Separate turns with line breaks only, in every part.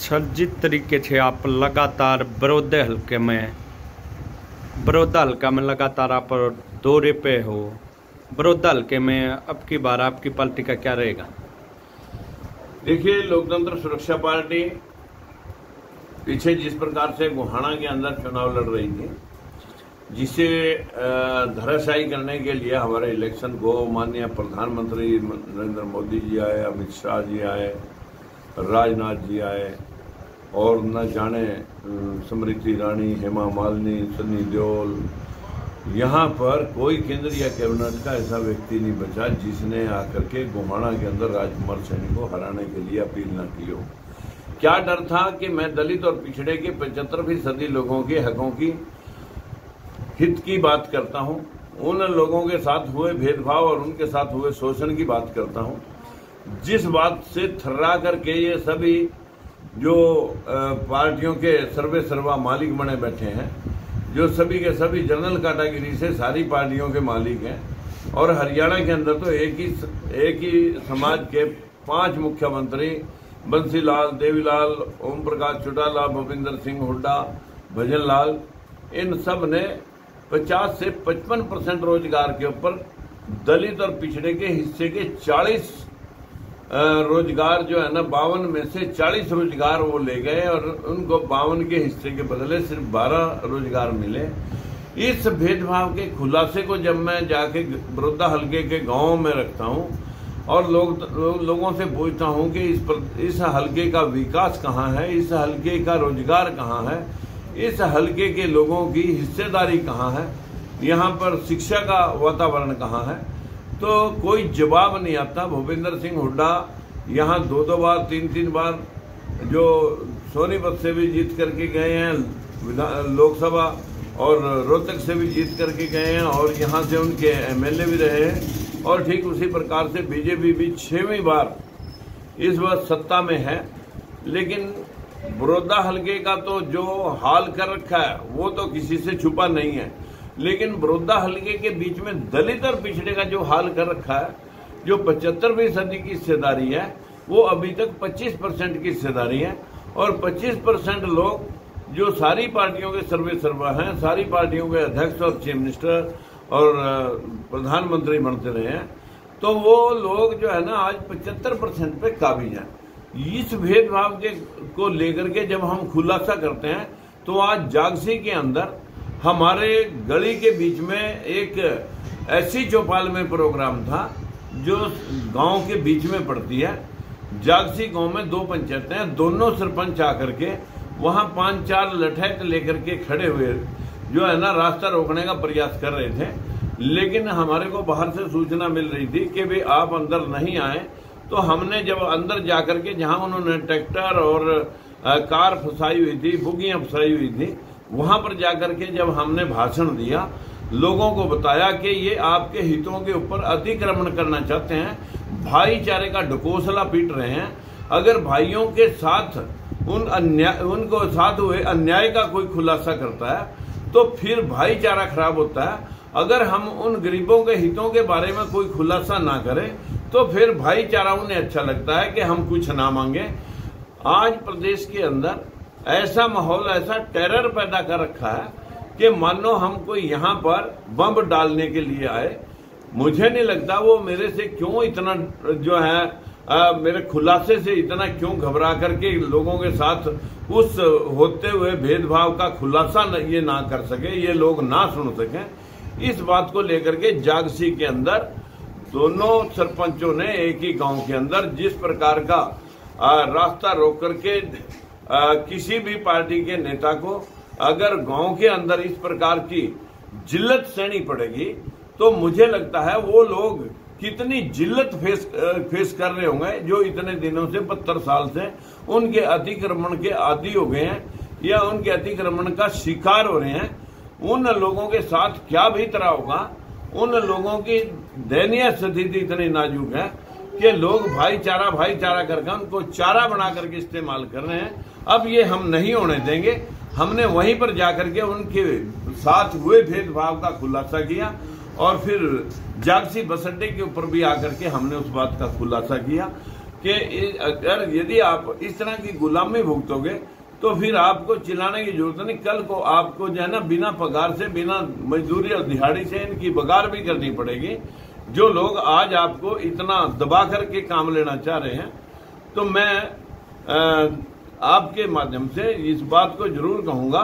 Sir, जिस तरीके से आप लगातार बड़ौदा हल्का में लगातार आप दौरे पे हो, बड़ौदा हल्के में अब की बार आपकी पार्टी का क्या रहेगा?
देखिए, लोकतंत्र सुरक्षा पार्टी पीछे जिस प्रकार से गोहाना के अंदर चुनाव लड़ रही थी, जिसे धराशायी करने के लिए हमारे इलेक्शन को माननीय प्रधानमंत्री नरेंद्र मोदी जी आए, अमित शाह जी आए, राजनाथ जी आए और न जाने स्मृति ईरानी, हेमा मालिनी, सनी देओल, यहाँ पर कोई केंद्र या कैबिनेट का ऐसा व्यक्ति नहीं बचा जिसने आकर के गोहाना के अंदर राजकुमार सैनी को हराने के लिए अपील न की हो। क्या डर था कि मैं दलित और पिछड़े के 75% लोगों के हकों की हित की बात करता हूं, उन लोगों के साथ हुए भेदभाव और उनके साथ हुए शोषण की बात करता हूं, जिस बात से थर्रा करके ये सभी जो पार्टियों के सर्वा मालिक बने बैठे हैं, जो सभी के सभी जनरल कैटेगरी से सारी पार्टियों के मालिक हैं, और हरियाणा के अंदर तो एक ही समाज के 5 मुख्यमंत्री बंसीलाल, देवीलाल, ओम प्रकाश चौटाला, भूपिंदर सिंह हुड्डा, भजन लाल, इन सब ने 50 से 55% रोजगार के ऊपर दलित और पिछड़े के हिस्से के 40 रोजगार जो है ना, 52 में से 40 रोजगार वो ले गए और उनको 52 के हिस्से के बदले सिर्फ 12 रोजगार मिले। इस भेदभाव के खुलासे को जब मैं जाके बड़ौदा हल्के के गांव में रखता हूं और लोगों से पूछता हूं कि इस हल्के का विकास कहाँ है, इस हल्के का रोजगार कहाँ है, इस हल्के के लोगों की हिस्सेदारी कहाँ है, यहाँ पर शिक्षा का वातावरण कहाँ है, तो कोई जवाब नहीं आता। भूपिंदर सिंह हुड्डा यहाँ 2 बार 3 बार जो सोनीपत से भी जीत करके गए हैं लोकसभा, और रोहतक से भी जीत करके गए हैं, और यहाँ से उनके एमएलए भी रहे हैं, और ठीक उसी प्रकार से बीजेपी भी 6वीं बार इस बार सत्ता में है। लेकिन बड़ौदा हल्के का तो जो हाल कर रखा है वो तो किसी से छुपा नहीं है, लेकिन बड़ौदा हल्के के बीच में दलित और पिछड़े का जो हाल कर रखा है, जो 75% की हिस्सेदारी है, वो अभी तक 25% की हिस्सेदारी है, और 25% लोग जो सारी पार्टियों के सर्वा हैं, सारी पार्टियों के अध्यक्ष और चीफ मिनिस्टर और प्रधानमंत्री बनते रहे हैं, तो वो लोग जो है ना आज 75% पे काबिज हैं। इस भेदभाव के को लेकर के जब हम खुलासा करते हैं, तो आज जागसी के अंदर हमारे गली के बीच में एक ऐसी चौपाल में प्रोग्राम था जो गांव के बीच में पड़ती है। जागसी गांव में 2 पंचायतें हैं, दोनों सरपंच आकर के वहां 5-4 लठैत लेकर के खड़े हुए जो है ना रास्ता रोकने का प्रयास कर रहे थे, लेकिन हमारे को बाहर से सूचना मिल रही थी कि भाई आप अंदर नहीं आए। तो हमने जब अंदर जाकर के जहां उन्होंने ट्रैक्टर और कार फंसाई हुई थी, बुगियां फंसाई हुई थी, वहां पर जाकर के जब हमने भाषण दिया, लोगों को बताया कि ये आपके हितों के ऊपर अतिक्रमण करना चाहते हैं, भाईचारे का ढकोसला पीट रहे हैं। अगर भाइयों के साथ उनको साथ हुए अन्याय का कोई खुलासा करता है तो फिर भाईचारा खराब होता है। अगर हम उन गरीबों के हितों के बारे में कोई खुलासा ना करें तो फिर भाईचारा उन्हें अच्छा लगता है कि हम कुछ ना मांगे। आज प्रदेश के अंदर ऐसा माहौल, ऐसा टेरर पैदा कर रखा है कि मानो हम कोई यहाँ पर बम डालने के लिए आए। मुझे नहीं लगता वो मेरे से क्यों इतना जो है मेरे खुलासे से इतना क्यों घबरा करके लोगों के साथ उस होते हुए भेदभाव का खुलासा ये ना कर सके, ये लोग ना सुन सकें। इस बात को लेकर के जागसी के अंदर दोनों सरपंचों ने एक ही गांव के अंदर जिस प्रकार का रास्ता रोक करके किसी भी पार्टी के नेता को अगर गांव के अंदर इस प्रकार की जिल्लत सहनी पड़ेगी, तो मुझे लगता है वो लोग कितनी जिल्लत फेस कर रहे होंगे जो इतने दिनों से 72 साल से उनके अतिक्रमण के आदी हो गए हैं या उनके अतिक्रमण का शिकार हो रहे हैं। उन लोगों के साथ क्या बीतरा होगा। उन लोगों की दयनीय स्थिति इतनी नाजुक है कि लोग भाईचारा करके उनको चारा बना करके इस्तेमाल कर रहे हैं। अब ये हम नहीं होने देंगे। हमने वहीं पर जाकर के उनके साथ हुए भेदभाव का खुलासा किया और फिर जागसी बस अड्डे के ऊपर भी आकर के हमने उस बात का खुलासा किया कि अगर यदि आप इस तरह की गुलामी भुगतोगे तो फिर आपको चिल्लाने की जरूरत नहीं। कल को आपको जो है ना बिना पगार से, बिना मजदूरी और दिहाड़ी से इनकी बगार भी करनी पड़ेगी। जो लोग आज आपको इतना दबा करके काम लेना चाह रहे हैं, तो मैं आपके माध्यम से इस बात को जरूर कहूंगा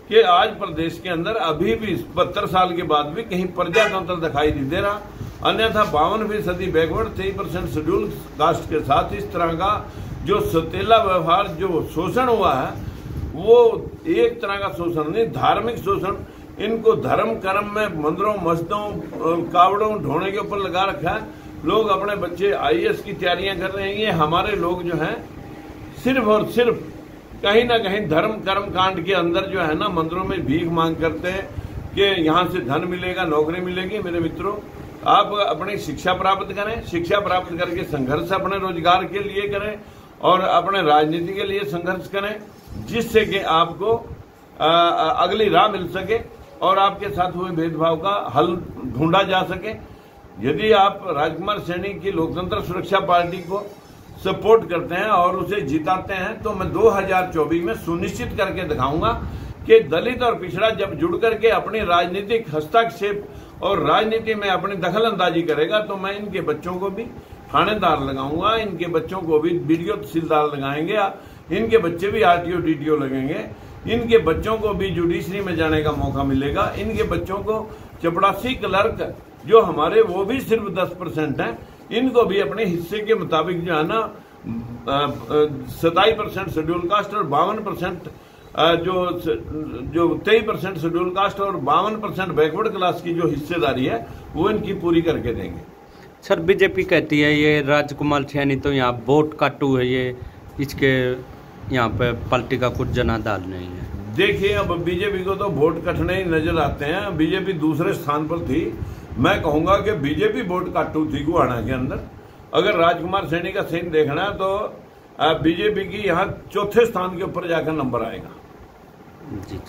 कि आज प्रदेश के अंदर अभी भी 72 साल के बाद भी कहीं प्रजातंत्र दिखाई नहीं दे रहा। अन्यथा 52% बैकवर्ड, 23% शेड्यूल कास्ट के साथ इस तरह का जो सौतेला व्यवहार, जो शोषण हुआ है, वो एक तरह का शोषण नहीं, धार्मिक शोषण। इनको धर्म कर्म में मंदिरों, मस्जिदों, कावड़ों ढोने के ऊपर लगा रखा है। लोग अपने बच्चे IAS की तैयारियां कर रहे हैं। ये हमारे लोग जो हैं सिर्फ और सिर्फ कहीं ना कहीं धर्म कर्म कांड के अंदर जो है ना मंदिरों में भीख मांग करते हैं कि यहाँ से धन मिलेगा, नौकरी मिलेगी। मेरे मित्रों, आप अपनी शिक्षा प्राप्त करें, शिक्षा प्राप्त करके संघर्ष अपने रोजगार के लिए करें और अपने राजनीति के लिए संघर्ष करें, जिससे कि आपको अगली राह मिल सके और आपके साथ हुए भेदभाव का हल ढूंढा जा सके। यदि आप राजकुमार सैनी की लोकतंत्र सुरक्षा पार्टी को सपोर्ट करते हैं और उसे जिताते हैं, तो मैं 2024 में सुनिश्चित करके दिखाऊंगा कि दलित और पिछड़ा जब जुड़ करके अपनी राजनीतिक हस्तक्षेप और राजनीति में अपनी दखल अंदाजी करेगा, तो मैं इनके बच्चों को भी थानेदार लगाऊंगा, इनके बच्चों को भी BDO तहसीलदार लगाएंगे, इनके बच्चे भी RTO DTO लगेंगे, इनके बच्चों को भी जुडिशरी में जाने का मौका मिलेगा। इनके बच्चों को चपरासी क्लर्क जो हमारे वो भी सिर्फ 10% हैं, इनको भी अपने हिस्से के मुताबिक जो है ना 27% शेड्यूल कास्ट और 52% जो 23% शेड्यूल कास्ट और 52% बैकवर्ड क्लास की जो हिस्सेदारी है वो इनकी पूरी करके देंगे।
सर, बीजेपी कहती है ये राजकुमार सैनी तो यहाँ वोट काटू है, ये इसके यहाँ पे पार्टी का कुछ जनाधार नहीं है।
देखिए, अब बीजेपी को तो वोट कटने ही नजर आते हैं। बीजेपी दूसरे स्थान पर थी। मैं कहूंगा कि बीजेपी वोट काटू थी गुहाना के अंदर। अगर राजकुमार सैनी का सीन देखना है तो बीजेपी की यहाँ चौथे स्थान के ऊपर जाकर नंबर आएगा।
जी।